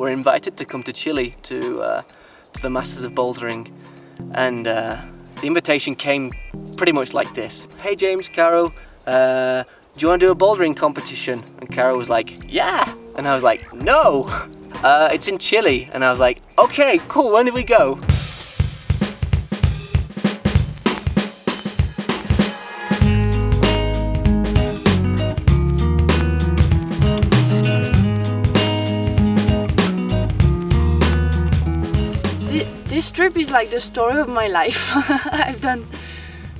were invited to come to Chile to the Masters of Bouldering, and the invitation came pretty much like this. Hey James, Carol, do you want to do a bouldering competition? And Carol was like, yeah. And I was like, no, it's in Chile. And I was like, okay, cool, when do we go? This trip is like the story of my life. I've done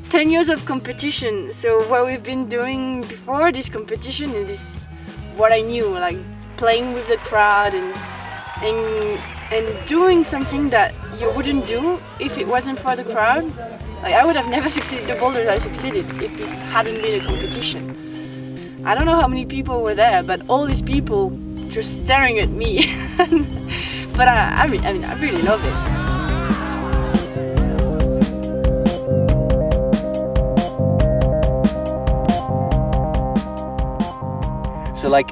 10 years of competition, so what we've been doing before this competition is what I knew, like playing with the crowd and doing something that you wouldn't do if it wasn't for the crowd. Like I would have never succeeded the boulders I succeeded if it hadn't been a competition. I don't know how many people were there, but all these people just staring at me. But I really love it. So like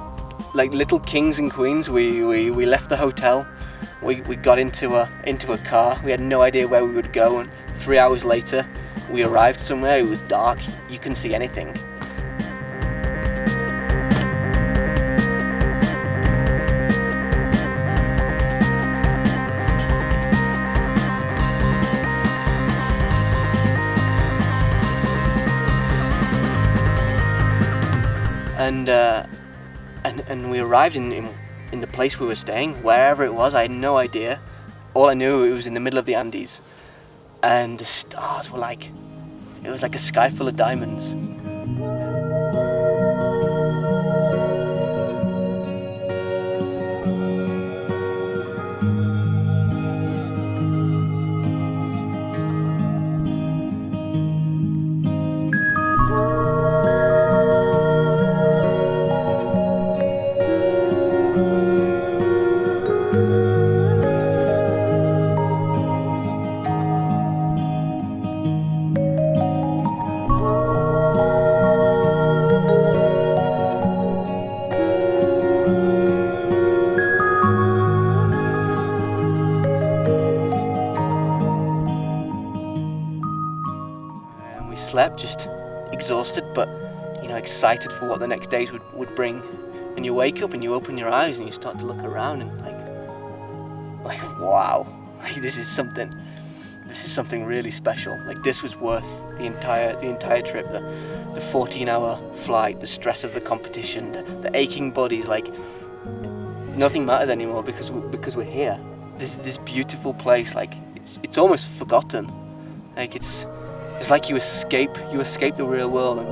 little kings and queens, we left the hotel, we got into a car, we had no idea where we would go, and 3 hours later we arrived somewhere. It was dark, you couldn't see anything. And we arrived in the place we were staying, wherever it was. I had no idea. All I knew, it was in the middle of the Andes, and the stars were like, it was like a sky full of diamonds. Slept, just exhausted, but excited for what the next days would bring. And you wake up and you open your eyes and you start to look around and like wow, like this is something really special. Like this was worth the entire trip. The 14-hour flight, the stress of the competition, the aching bodies. Like nothing matters anymore because we're here. This beautiful place. Like it's almost forgotten. Like it's like you escape the real world.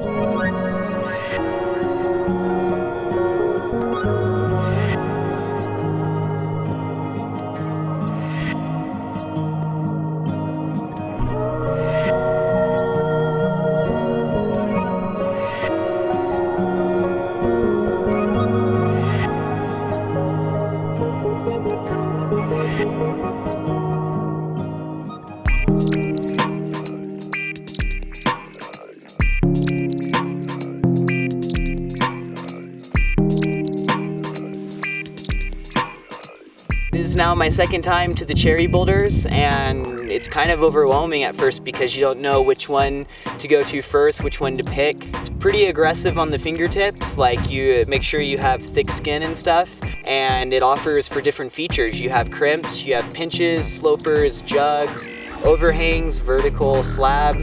This is now my second time to the Choriboulders, and it's kind of overwhelming at first because you don't know which one to go to first, which one to pick. It's pretty aggressive on the fingertips, like you make sure you have thick skin and stuff, and it offers for different features. You have crimps, you have pinches, slopers, jugs, overhangs, vertical, slab,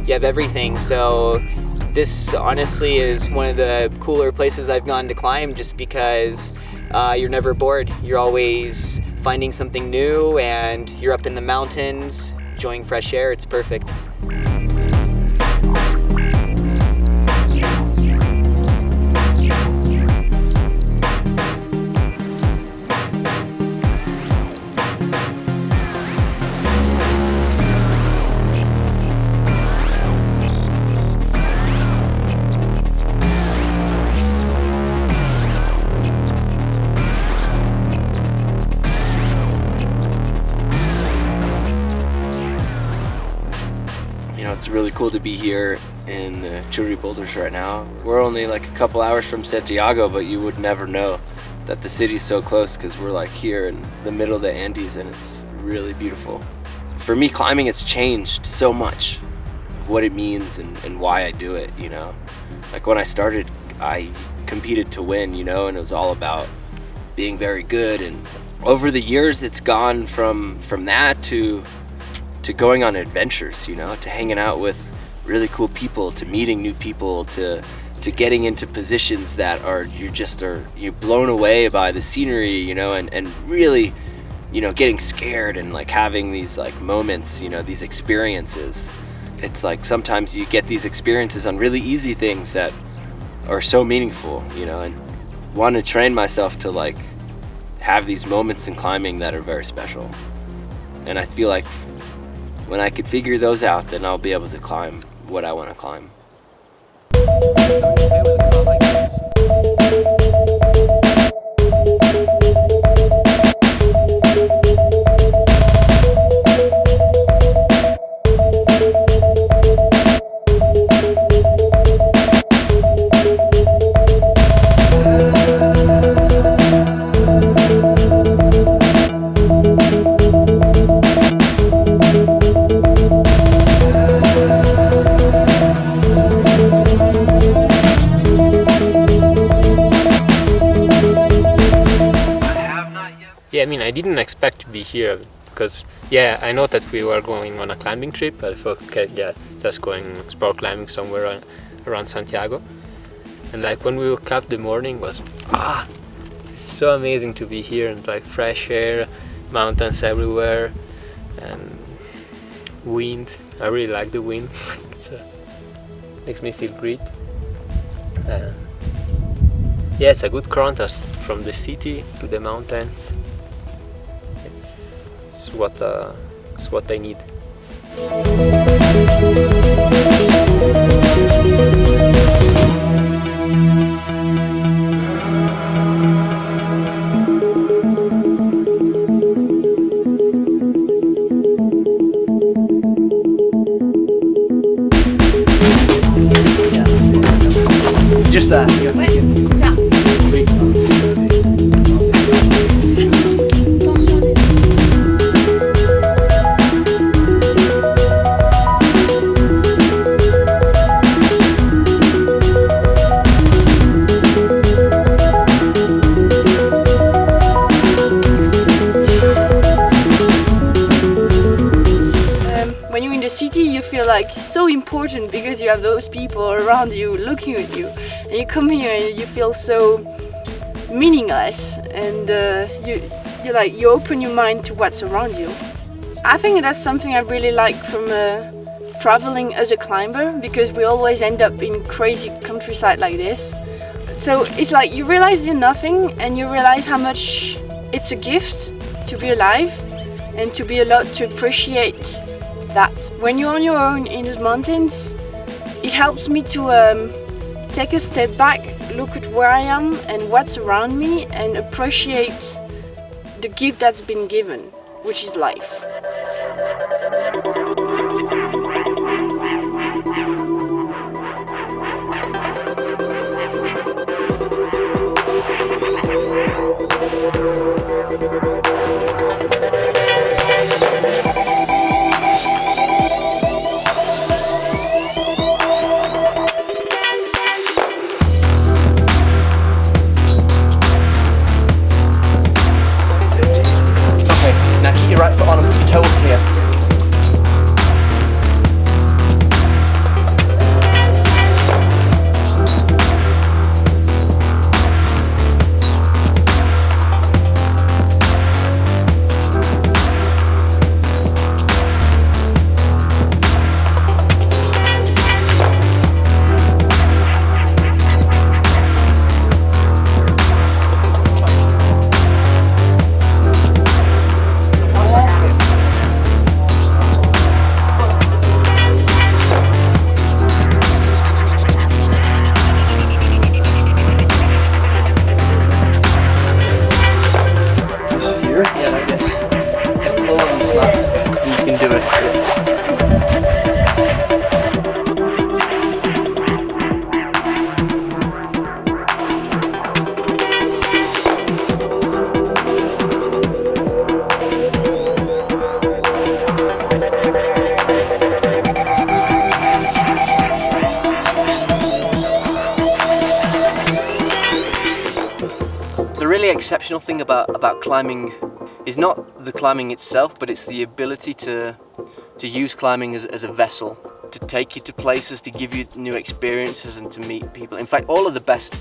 you have everything. So this honestly is one of the cooler places I've gone to climb just because you're never bored. You're always finding something new and you're up in the mountains, enjoying fresh air. It's perfect. It's really cool to be here in the Choriboulders right now. We're only like a couple hours from Santiago, but you would never know that the city's so close, because we're like here in the middle of the Andes and it's really beautiful. For me, climbing has changed so much of what it means and why I do it, you know. Like when I started, I competed to win, you know, and it was all about being very good. And over the years, it's gone from that to going on adventures, you know, to hanging out with really cool people, to meeting new people, to getting into positions that you're blown away by the scenery, you know, and really, you know, getting scared and like having these like moments, you know, these experiences. It's like sometimes you get these experiences on really easy things that are so meaningful, you know, and want to train myself to like have these moments in climbing that are very special. And I feel like when I could figure those out, then I'll be able to climb what I want to climb. Yeah, I mean, I didn't expect to be here because, yeah, I know that we were going on a climbing trip, but I thought, okay, yeah, just going sport climbing somewhere around Santiago. And like when we woke up the morning was, it's so amazing to be here, and like fresh air, mountains everywhere, and wind. I really like the wind. It makes me feel great. Yeah, it's a good contrast from the city to the mountains. It's what I need. Just that. Ouais, c'est ça. When you're in the city, you feel like so important because you have those people around you looking at you, and you come here and you feel so meaningless, and you open your mind to what's around you. I think that's something I really like from traveling as a climber, because we always end up in crazy countryside like this. So it's like you realize you're nothing, and you realize how much it's a gift to be alive and to be allowed to appreciate that. When you're on your own in those mountains, it helps me to take a step back, look at where I am and what's around me, and appreciate the gift that's been given, which is life. Now keep your right foot on and put your toe up here. exceptional thing about climbing is not the climbing itself, but it's the ability to use climbing as a vessel, to take you to places, to give you new experiences and to meet people. In fact, all of the best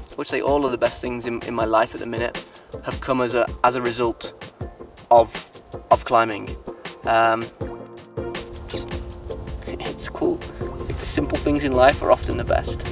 things in my life at the minute have come as a result of climbing. It's cool. Like, the simple things in life are often the best.